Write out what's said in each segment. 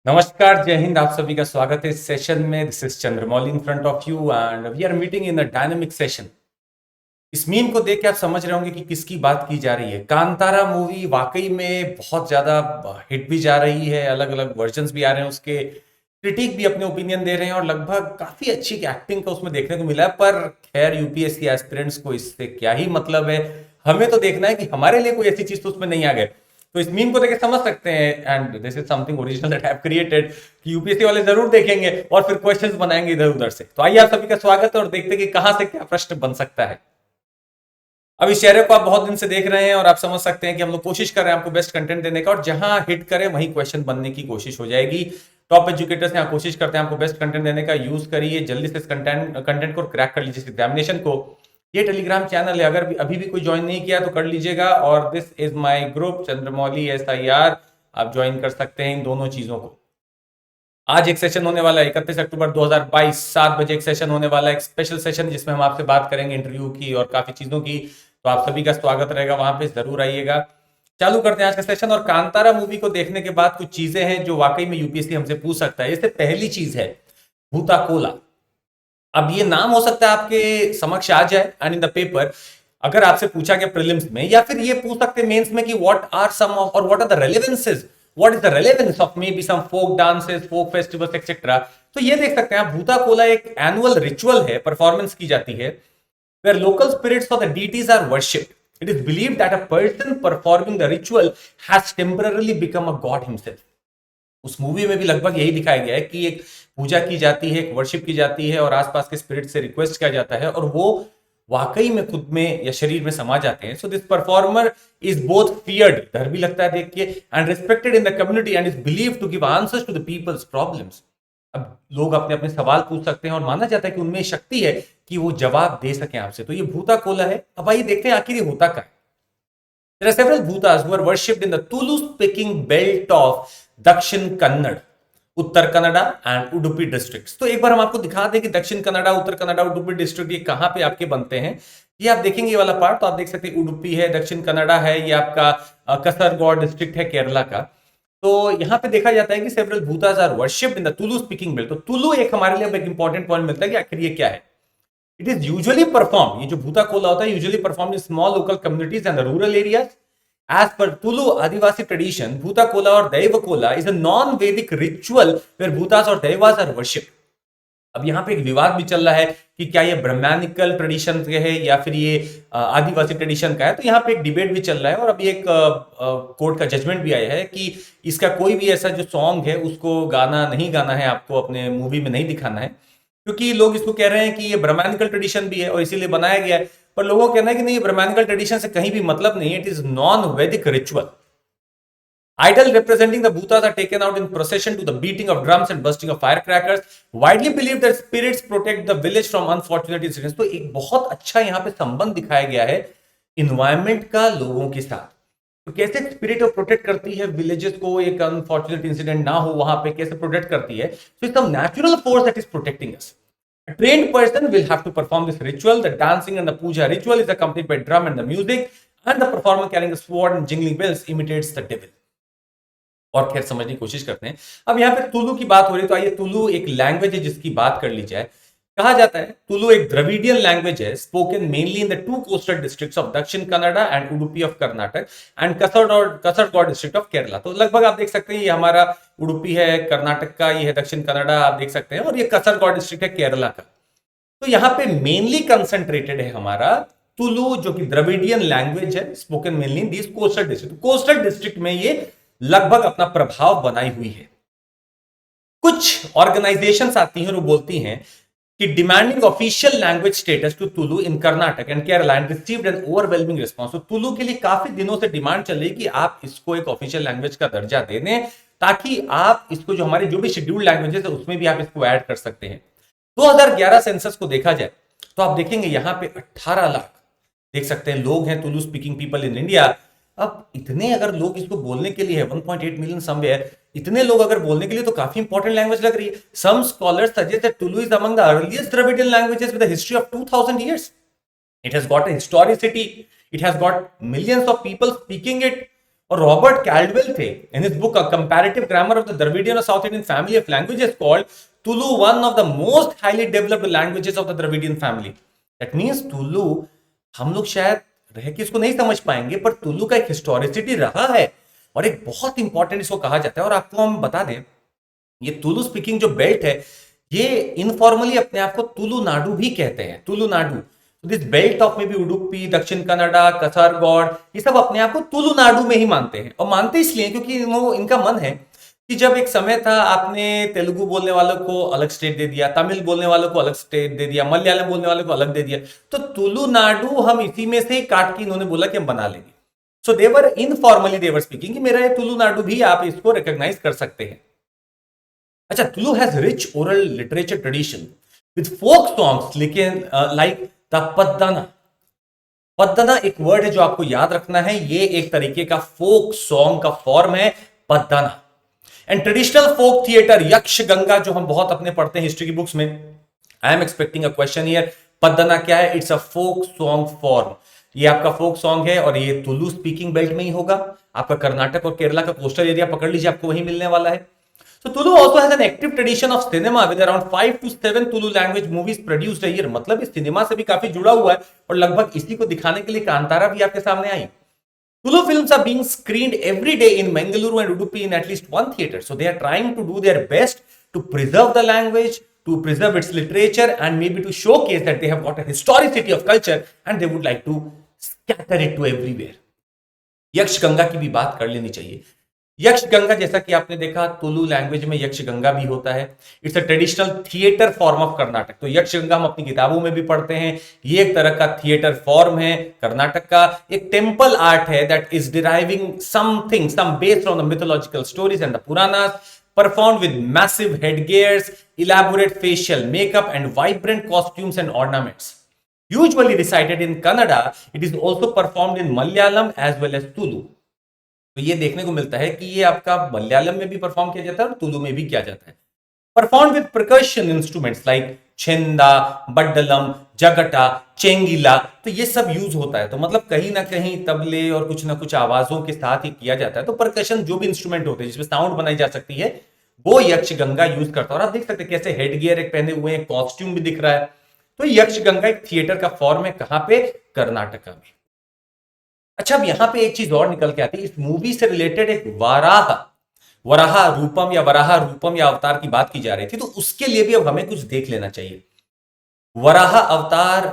नमस्कार, जय हिंद। आप सभी का स्वागत है इस सेशन में। This is Chandramouli in front of you and we are meeting in a dynamic session. इस मीम को देख के आप समझ रहे होंगे कि किसकी बात की जा रही है। कांतारा मूवी वाकई में बहुत ज्यादा हिट भी जा रही है, अलग अलग वर्जन्स भी आ रहे हैं उसके, क्रिटिक भी अपने ओपिनियन दे रहे हैं और लगभग काफी अच्छी एक्टिंग का उसमें देखने को मिला है। पर खैर, यूपीएससी एस्पिरेंट्स को इससे क्या ही मतलब है। हमें तो देखना है कि हमारे लिए कोई ऐसी चीज तो उसमें नहीं आ गए। तो इस मीम को देख के समझ सकते हैं and this is something original that I have created कि यूपीएससी वाले जरूर देखेंगे और फिर क्वेश्चंस बनाएंगे इधर उधर से। तो आइए, आप सभी का स्वागत है और देखते हैं कि कहां से क्या प्रश्न बन सकता है। अब इस चेहरे को आप बहुत दिन से देख रहे हैं और आप समझ सकते हैं कि हम लोग कोशिश कर रहे हैं आपको बेस्ट कंटेंट देने का, और जहां हिट करे वहीं क्वेश्चन बनने की कोशिश हो जाएगी। टॉप एजुकेटर्स यहाँ कोशिश करते हैं आपको बेस्ट कंटेंट देने का। यूज करिए जल्दी से इस कंटेंट को क्रैक कर लीजिए, एग्जामिनेशन को। ये टेलीग्राम चैनल है, अगर अभी भी कोई ज्वाइन नहीं किया तो कर लीजिएगा। और this is my group Chandramouli SIR, आप ज्वाइन कर सकते हैं इन दोनों चीजों को। आज एक सेशन होने वाला है 31 अक्टूबर 2022, 7 बजे एक सेशन होने वाला है, एक स्पेशल सेशन जिसमें हम आपसे बात करेंगे इंटरव्यू की और काफी चीजों की। तो आप सभी का स्वागत रहेगा, वहां पे जरूर आइएगा। चालू करते हैं आज का सेशन। और कांतारा मूवी को देखने के बाद कुछ चीजें हैं जो वाकई में यूपीएससी हमसे पूछ सकता है। इससे पहली चीज है भूताकोला। अब ये नाम हो सकता है आपके समक्ष आ जाए एंड इन द पेपर, अगर आपसे पूछा गया प्रीलिम्स में, या फिर ये पूछ सकते हैं मेंस में कि व्हाट आर सम ऑफ और what are the relevances, what is the relevance of maybe some folk dances, folk festivals etcetera. तो ये देख सकते हैं आप, भूताकोला एक एनुअल रिचुअल है, परफॉर्मेंस की जाती है, where local spirits of the deities are worshipped. It is believed that a person performing the ritual has temporarily become a god himself. उस मूवी में भी लगभग यही दिखाया गया है कि एक पूजा की जाती है, एक वर्शिप की जाती है और आसपास के स्पिरिट से रिक्वेस्ट किया जाता है और वो वाकई में खुद में या शरीर में समा जाते हैं। So this performer is both feared, डर भी लगता है देख के, and respected in the community and is believe to give answers to the people's problems. अब लोग अपने अपने सवाल पूछ सकते हैं और माना जाता है कि उनमें शक्ति है कि वो जवाब दे सके आपसे। तो ये भूताकोला है। अब आइए देखते हैं आखिर ये होता क्या है। There are several Bhutas who are worshipped in the Tulu-speaking belt of दक्षिण कन्नड़, उत्तर कन्नड़ा एंड उडुपी डिस्ट्रिक्ट्स। तो एक बार हम आपको दिखा दें कि दक्षिण कन्नड़ा, उत्तर कन्नड़ा, उडुपी डिस्ट्रिक्ट ये कहां पे आपके बनते हैं। ये आप देखेंगे ये वाला पार्ट, तो आप देख सकते हैं उडुपी है, दक्षिण कन्नड़ा है, ये आपका कसरगोड डिस्ट्रिक्ट है केरला का। तो यहां पे देखा जाता है कि several bhutas are worshipped in the Tulu speaking belt. तो तुलु एक हमारे लिए एक इंपॉर्टेंट पॉइंट मिलता है कि आखिर ये क्या है। इट इज यूजुअली परफॉर्म, ये जो भूताकोला होता है usually perform in small local communities and rural areas. As per Tulu Adivasi tradition, Bhutakola or Daivakola is a non-Vedic ritual where Bhutas or Daivas are worshipped. अब यहाँ पे एक विवाद भी चल रहा है कि क्या ये ब्रह्मानिकल ट्रेडिशन का है या फिर ये आदिवासी ट्रेडिशन का है। तो यहाँ पे एक डिबेट भी चल रहा है और अभी एक कोर्ट का जजमेंट भी आया है कि इसका कोई भी ऐसा जो सॉन्ग है उसको गाना नहीं गाना है, आपको अपने मूवी में नहीं दिखाना है, क्योंकि लोग इसको कह रहे हैं कि ये ब्रह्मानिकल ट्रेडिशन भी है और इसीलिए बनाया गया है। पर लोगों का कहना है कि नहीं, ये ब्रह्मानिकल ट्रेडिशन से कहीं भी मतलब नहीं है, इट इज नॉन वैदिक ritual. Idol representing the Bhutas are taken out in procession to the beating of drums and bursting of firecrackers. Widely believed that spirits protect the village from unfortunate incidents. तो एक बहुत अच्छा यहाँ पे संबंध दिखाया गया है इन्वायरमेंट का लोगों के साथ। तो कैसे स्पिरिट प्रोटेक्ट करती है विलेजेस को, एक अनफॉर्चुनेट इंसिडेंट ना हो वहां पे, कैसे प्रोटेक्ट करती है। So it's a natural force that is protecting us. A trained person will have to perform this ritual. The dancing and the puja ritual is accompanied by drum and the music, and the performer carrying a sword and jingling bells imitates the devil. और खैर समझने की कोशिश करते हैं। अब यहाँ पे तुलु की बात हो रही है, तो आइए तुलु एक लैंग्वेज है जिसकी बात कर ली जाए। कहा जाता है तुलु एक द्रविडियन लैंग्वेज है, spoken mainly in the two coastal districts of Dakshina Kannada and Udupi of Karnataka and Kasaragod district of Kerala. तो लगभग आप देख सकते हैं ये हमारा उडुपी है कर्नाटक का, ये है दक्षिण कन्नड़ा आप देख सकते हैं, और ये कसरगोड डिस्ट्रिक्ट है केरला का। तो यहाँ पे मेनली कंसंट्रेटेड है हमारा तुलु, जो कि द्रविडियन लैंग्वेज है, spoken mainly in this coastal district. Coastal district में ये लगभग अपना प्रभाव बनाई हुई है। कुछ ऑर्गेनाइजेशंस आती हैं और वो बोलती हैं कि demanding official language status to Tulu in Karnataka and Kerala and received an overwhelming response. तो तुलु के लिए काफी दिनों से डिमांड चल रही है कि आप इसको एक ऑफिशियल लैंग्वेज का दर्जा दे दें, ताकि आप इसको जो हमारे जो भी शेड्यूल्ड लैंग्वेजेस है उसमें भी आप इसको ऐड कर सकते हैं। 2011 सेंसस को देखा जाए तो आप देखेंगे यहां पे 18 लाख देख सकते हैं लोग हैं Tulu speaking people in India. अब इतने अगर लोग इसको बोलने के लिए है, 1.8 मिलियन समवेयर, इतने लोग अगर बोलने के लिए तो काफी इंपॉर्टेंट लैंग्वेज लग रही है। Some scholars suggest that Tulu is among the earliest Dravidian languages with a history of 2000 years. It has got a historicity, it has got millions of people speaking it. और रॉबर्ट कैल्डवेल थे in his book a comparative grammar of the Dravidian और South Indian family of languages called Tulu one of the most highly developed languages of the Dravidian family. That means Tulu, हम लोग शायद रह के इसको नहीं समझ पाएंगे, पर तुलु का एक हिस्टोरिसिटी रहा है और एक बहुत इंपॉर्टेंट इसको कहा जाता है। और आपको हम बता दें, ये तुलु स्पीकिंग जो बेल्ट है, ये इनफॉर्मली अपने आप को तुलु नाडु भी कहते हैं, Tulu Nadu. This belt of may be Udupi, दक्षिण कन्नड़ा, कसरगोड, ये सब अपने आप को तुलु नाडु में ही मानते हैं। और मानते इसलिए क्योंकि वो इनका मन है कि जब एक समय था आपने तेलुगु बोलने वालों को अलग स्टेट दे दिया, तमिल बोलने वालों को अलग स्टेट दे दिया, मलयालम बोलने वालों को अलग दे दिया, तो तुलु नाडु हम इसी में से ही काट के इन्होंने बोला कि हम बना लेंगे। सो देवर इनफॉर्मली देवर स्पीकिंग कि मेरा ये तुलु नाडु भी आप इसको रिकॉग्नाइज कर सकते हैं। अच्छा, Tulu has rich oral literature tradition with folk songs लेकिन लाइक द पद्दना। पद्दना एक वर्ड है जो आपको याद रखना है, ये एक तरीके का फोक सॉन्ग का फॉर्म है, पद्दना। एंड ट्रेडिशनल फोक थिएटर यक्ष गंगा, जो हम बहुत अपने पढ़ते हैं हिस्ट्री की बुक्स में। I am expecting a question here. Paddana क्या है? It's a folk song form. ये आपका फोक सॉन्ग है और ये तुलु स्पीकिंग बेल्ट में ही होगा। आपका कर्नाटक और केरला का कोस्टल एरिया पकड़ लीजिए, आपको वही मिलने वाला है। So Tulu also has an active tradition of cinema with around 5 to 7 Tulu language movies produced a year। मतलब इस सिनेमा से भी काफी जुड़ा हुआ है और लगभग इसी को दिखाने के लिए कांतारा भी आपके सामने आई। Tulu films are being screened every day in Mangaluru and Udupi in at least one theater। So they are trying to do their best to preserve the language, to preserve its literature, and maybe to showcase that they have got a historicity of culture and they would like to scatter it to everywhere। यक्ष गंगा की भी बात कर लेनी चाहिए। यक्ष गंगा, जैसा कि आपने देखा, तुलु लैंग्वेज में यक्ष गंगा भी होता है। It's a traditional theatre form of Karnataka. तो यक्ष गंगा हम अपनी किताबों में भी पढ़ते हैं। ये एक तरह का थिएटर फॉर्म है कर्नाटक का। एक टेम्पल आर्ट है that is deriving something, some based on the mythological stories and the Puranas, performed with massive headgears, elaborate facial makeup and vibrant costumes and ornaments. Usually recited in Kannada, it is also performed in Malayalam as well as Tulu। तो ये देखने को मिलता है कि ये आपका मलयालम में भी परफॉर्म किया जाता है और तुलु में भी किया जाता है। Perform with percussion instruments like chenda, maddalam, jagate, chengila, तो ये सब यूज होता है। तो मतलब कहीं ना कहीं तबले और कुछ ना कुछ आवाजों के साथ ही किया जाता है। तो परकशन जो भी इंस्ट्रूमेंट होते हैं जिसमें साउंड बनाई जा सकती है, वो यक्ष गंगा यूज करता है। और आप देख सकते हैं कैसे हेडगियर एक पहने हुए हैं, कॉस्ट्यूम भी दिख रहा है। तो यक्ष गंगा एक थिएटर का फॉर्म है। कहां पे? कर्नाटका में। अच्छा, अब यहां पे एक चीज और निकल के आती है। इस मूवी से रिलेटेड एक वराह रूपम या वराह रूपम या अवतार की बात की जा रही थी, तो उसके लिए भी अब हमें कुछ देख लेना चाहिए। वराह अवतार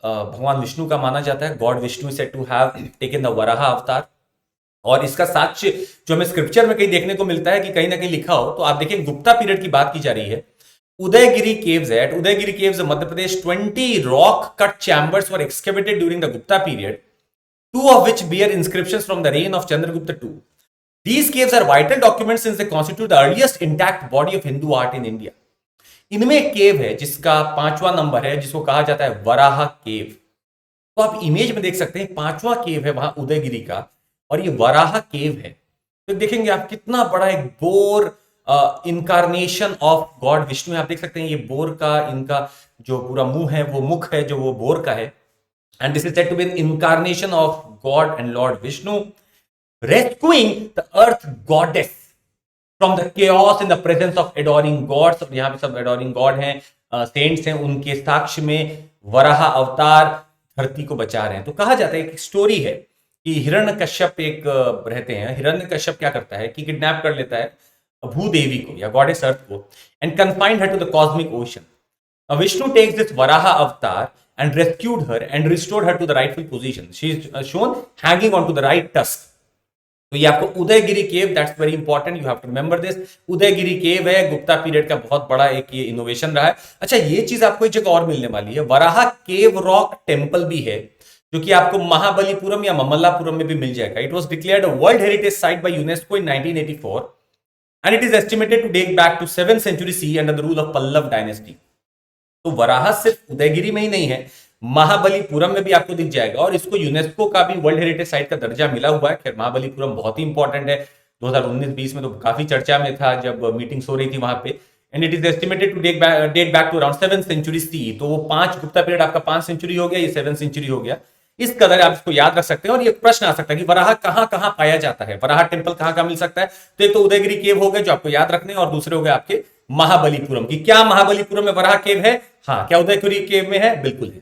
भगवान विष्णु का माना जाता है। God Vishnu said to have taken the Varaha avatar. और इसका साक्ष्य जो हमें स्क्रिप्चर में कहीं देखने को मिलता है कि कहीं ना कहीं लिखा हो, तो आप देखें गुप्ता पीरियड की बात की जा रही है। Udayagiri caves at Udaygiri caves of Madhya Pradesh, 20 rock cut chambers were excavated during the Gupta period, two of which bear inscriptions from the reign of Chandragupta II। These caves are vital documents since they constitute the earliest intact body of Hindu art in India। इनमें एक केव है जिसका 5वां number है, जिसको कहा जाता है वराह केव। तो आप इमेज में देख सकते हैं 5वां केव है वहां उदयगिरी का, और ये वराह केव है। तो देखेंगे आप कितना बड़ा एक bore incarnation of God Vishnu है। आप देख सकते हैं ये बोर का, इनका जो पूरा मुंह है वो मुख है जो वो बोर का है। And this is said to be an incarnation of god and lord Vishnu rescuing the earth goddess from the chaos in the presence of adoring gods. और यहाँ पे सब एडोरिंग गॉड हैं, सेंट्स हैं, उनके साक्ष्य में वराह अवतार धरती को बचा रहे हैं। तो कहा जाता है, एक स्टोरी है कि हिरण्यकश्यप एक रहते हैं। हिरण्यकश्यप क्या करता है कि किडनैप कर लेता है भूदेवी को या गॉडेस अर्थ को and confined her to the cosmic ocean. Vishnu takes this Varaha avatar and rescued her and restored her to the rightful position. She is shown hanging on to the right tusk. तो ये आपको Udayagiri cave, that's very important, you have to remember this. Udayagiri cave है, Gupta period का बहुत बड़ा एक ये innovation रहा है। अच्छा, ये चीज आपको एक जगह और मिलने वाली है, वराह केव रॉक टेम्पल भी है, जो कि आपको महाबलीपुरम या ममल्लापुरम में भी मिल जाएगा। It was declared world heritage site by UNESCO in 1984 and it is estimated to date back to 7th century CE under the rule of Pallav dynasty। तो वराह सिर्फ उदयगिरी में ही नहीं है, महाबलीपुरम में भी आपको दिख जाएगा। और इसको यूनेस्को का भी वर्ल्ड हेरिटेज साइट का दर्जा मिला हुआ है। खैर, महाबलीपुरम बहुत ही इंपॉर्टेंट है। 2019-20 में तो काफी चर्चा में था जब मीटिंग्स हो रही थी वहां पे। And it is estimated to date back to around 7th century CE। तो वो 5 गुप्ता पीरियड आपका 5 सेंचुरी हो गया, ये 7th century हो गया। इस कदर आप इसको याद रख सकते हैं। और ये प्रश्न आ सकता है कि वराह कहां कहां पाया जाता है, वराह टेम्पल कहां कहां मिल सकता है। तो एक तो उदयगिरी केव हो गए जो आपको याद रखने, और दूसरे हो गए आपके महाबलीपुरम की। क्या महाबलीपुरम में वराह केव है? हाँ। क्या उदयगिरी केव में है? बिल्कुल है।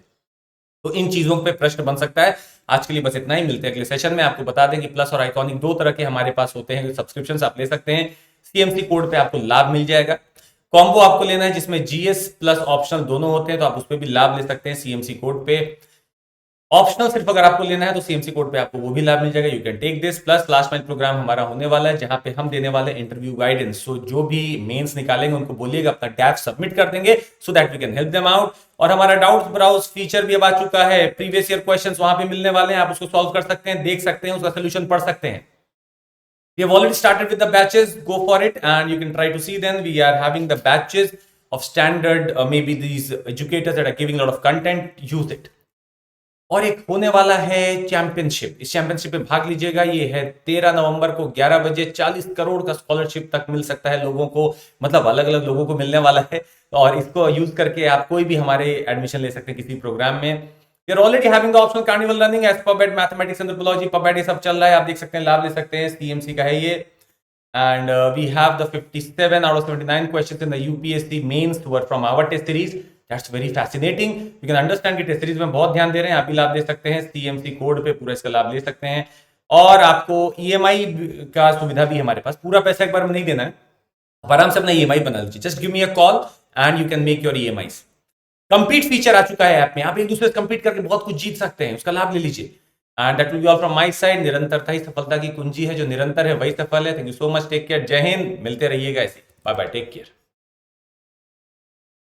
तो इन चीजों पे प्रश्न बन सकता है। आज के लिए बस इतना ही, मिलते हैं अगले सेशन में। आपको बता दें कि प्लस और आइकॉनिक दो तरह के हमारे पास होते हैं सब्सक्रिप्शन आप ले सकते हैं। सीएमसी कोड पे आपको लाभ मिल जाएगा। कॉम्बो आपको लेना है जिसमें जीएस प्लस ऑप्शनल दोनों होते हैं, तो आप उस पर भी लाभ ले सकते हैं सीएमसी कोड पे। ऑप्शनल सिर्फ अगर आपको लेना है तो सीएमसी कोड पे आपको वो भी लाभ मिल जाएगा। You can take this. Plus last mile program हमारा होने वाला है जहां पे हम देने वाले इंटरव्यू गाइडेंस। सो जो भी मेंस निकालेंगे उनको बोलिएगा अपना डैफ सबमिट कर देंगे, so that we can help them out. और हमारा डाउट्स ब्राउज फीचर भी अब आ चुका है। प्रीवियस ईयर क्वेश्चंस वहां पे मिलने वाले हैं, आप उसको सॉल्व कर सकते हैं, देख सकते हैं, उसका सोल्यूशन पढ़ सकते हैं। We have already started with the batches. Go for it and you can try to see them. We are having the batches of standard, maybe these educators that are giving a lot of content. Use it. और एक होने वाला है championship. इस championship में भाग लीजिएगा। ये है 13 नवंबर को 11 बजे। 40 करोड़ का स्कॉलरशिप तक मिल सकता है लोगों को, मतलब अलग अलग लोगों को मिलने वाला है। और इसको यूज करके आप कोई भी हमारे एडमिशन ले सकते हैं किसी प्रोग्राम में। We are already having the optional carnival running as PubMed, mathematics, anthropology, PubMed ये सब चल रहा है। आप देख सकते हैं, लाभ ले सकते हैं। सीएमसी का है ये। And we have the 57 out of 79 questions in the UPSC mains were from our test series. That's very fascinating. You can understand कि टेस्ट सीरीज में बहुत ध्यान दे रहे हैं। आप भी लाभ ले सकते हैं सीएमसी कोड पे, पूरा इसका लाभ ले सकते हैं। और आपको ईएमआई का सुविधा भी हमारे पास। पूरा पैसा एक बार में नहीं देना है, आप आराम से अपना ईएमआई बना लीजिए। Just give me a call and you can make your EMIs. Complete feature आ चुका है ऐप में, आप एक दूसरे से कंपीट करके बहुत कुछ जीत सकते हैं, उसका लाभ ले लीजिए। And that will be all from my side. निरंतरता ही सफलता की कुंजी है, जो निरंतर है वही सफल है। Thank you so much, take care, Jai Hind. मिलते रहिएगा ऐसे। Bye bye, take care.